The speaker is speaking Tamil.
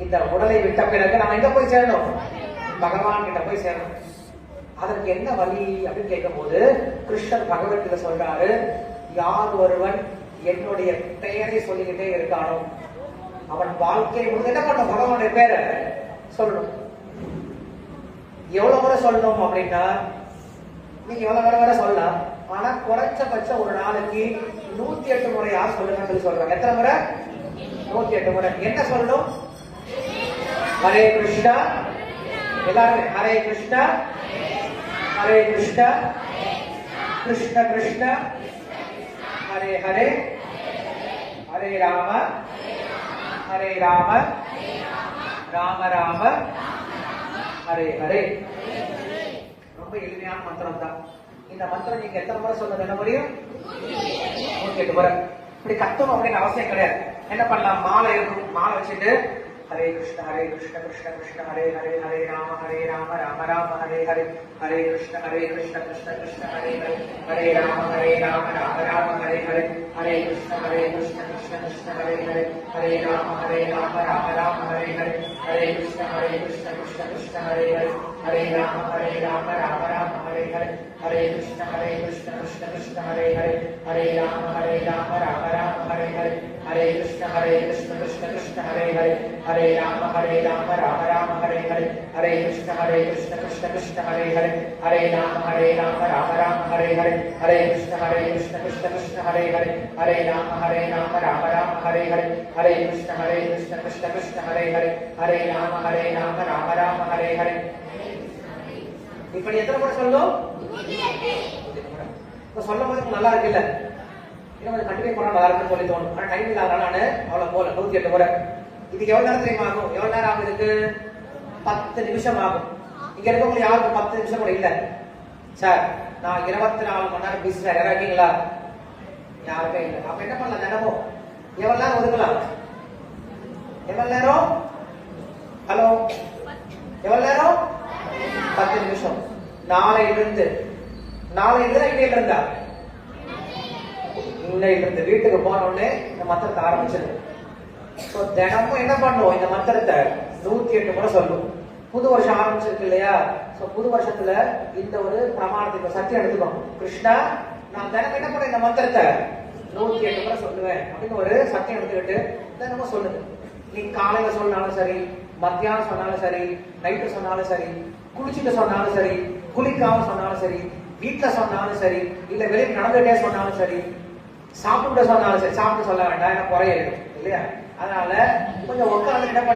இந்த உடலை விட்ட பிறகு நம்ம எங்க போய் சேரணும்? பகவான் கிட்ட போய் சேரணும். அதற்கு என்ன வழி அப்படின்னு கேட்கும் போது கிருஷ்ணன் பகவத்கீதை சொல்றாரு, யார் ஒருவன் என்னுடைய பெயரை சொல்லிக்கிட்டே இருக்கானோ அவன் வாழ்க்கை முழுக்க என்ன பண்ணும்? பகவானுடைய பேரை சொல்லணும். எவ்வளவு முறை சொல்லணும் அப்படின்னா, நீங்க எவ்வளவு வரை சொல்லலாம், ஆனா குறைஞ்சபட்சம் ஒரு நாளைக்கு 108 முறையா சொல்லுங்க சொல்லி சொல்றாங்க. எத்தனை முறை? 108 முறை. என்ன சொல்லணும்? ஹரே கிருஷ்ணா, எல்லாருமே ஹரே கிருஷ்ணா ஹரே கிருஷ்ணா கிருஷ்ண கிருஷ்ண ஹரே ஹரே ஹரே ராம ஹரே ராம ராம ராம ஹரே ஹரே. ரொம்ப எளிமையான மந்திரம் தான். இந்த மந்திரம் நீங்க எத்தனை முறை சொல்றது என்ன முடியும்? 108 முறை. இப்படி கத்தணும் அப்படின்னு அவசியம் கிடையாது. என்ன பண்ணலாம்? மாலை இருக்கும், மாலை வச்சுட்டு ஹரே கிருஷ்ண கிருஷ்ண கிருஷ்ண ஹரே ஹரே ஹரே ராம ராம ராம ஹரே ஹரே ஹரே கிருஷ்ண கிருஷ்ண கிருஷ்ண ஹரே ஹரே ஹரே ராம ராம ராம ஹரே ஹரே ஹரே கிருஷ்ண கிருஷ்ண கிருஷ்ண ஹரே ஹரே ஹரே ராம ராம ஹரே ஹரே ஹரே கிருஷ்ண கிருஷ்ண கிருஷ்ண ஹரே ஹரே ஹரே ராம ராம ஹரே ஹரே ஹரே கிருஷ்ண கிருஷ்ண கிருஷ்ண ஹரே ஹரே ஹரே ராம ராம ஹரே ஹரே ஹரே கிருஷ்ண கிருஷ்ண கிருஷ்ண ஹரே ஹரே ஹரே ராம ராம ஹரே ஹரே ஹரே கிருஷ்ண கிருஷ்ண கிருஷ்ண ஹரே ஹரே ஹரே ராம ராம ஹரே ஹரே ஹரே கிருஷ்ண கிருஷ்ண கிருஷ்ண ஹரே ஹரே ஹரே ராம ராம ஹரே ஹரே ஹரே கிருஷ்ண கிருஷ்ண கிருஷ்ண ஹரே ஹரே ஹரே ராம ராம ஹரே ஹரே. இப்படி எத்தனை முறை சொல்லணும்? சொல்லும் போது நல்லா இருக்குல்ல, இன்னும் கண்டினியூ பண்ணா நல்லா இருக்குன்னு சொல்லி தோணும். ஆனா டைம் இல்லாத நானு அவ்வளவு போல 108 முறை. இதுக்கு எவ்வளவு நேரம் தெரியுமா ஆகும்? எவ்வளவு நேரம் ஆகும்? இதுக்கு 10 நிமிஷம் ஆகும். இங்க இருக்கவங்க யாருக்கும் 10 நிமிஷம் கூட இல்ல. சார் நான் 24 மணி நேரம் பிஸி சார், யாரா இருக்கீங்களா? யாருமே இல்லை. அப்ப என்ன பண்ணலாம்? தினமும் எவ்வளவு நேரம் ஒதுக்கலாம்? எவ்வளவு நேரம்? ஹலோ, எவ்வளவு நேரம்? 10 நிமிஷம். நாளையிலிருந்து இன்னையில இருந்தா இன்னையிலிருந்து வீட்டுக்கு போன உடனே இந்த மந்திரத்தை ஆரம்பிச்சிடும். தினமும் என்ன பண்ணுவோம்? இந்த மந்திரத்தை 108 முறை சொல்லும். புது வருஷம் ஆரம்பிச்சிருக்கு இல்லையா? புது வருஷத்துல இந்த ஒரு பிரமாணத்துக்கு சத்தியம் எடுத்துக்கோங்க. கிருஷ்ணா, நான் தினமும் என்ன பண்ண இந்த மந்திரத்தை 108 முறை சொல்லுவேன் அப்படின்னு ஒரு சத்தியம் எடுத்துக்கிட்டு தினமும் சொல்லுங்க. நீ காலையில சொன்னாலும் சரி, மத்தியானம் சொன்னாலும் சரி, நைட்டு சொன்னாலும் சரி, குளிச்சுட்டு சொன்னாலும் சரி, குளிக்காம சொன்னாலும் சரி, வீட்டுல சொன்னாலும் சரி, இல்ல வெளியே நடந்துட்டே சொன்னாலும் சரி, சாப்பிட்டு சொன்னாலும் சரி. சாப்பிட்டு சொல்ல வேண்டாம், என்ன குறைய இல்லையா? அதனால கொஞ்சம் உட்கார்ந்து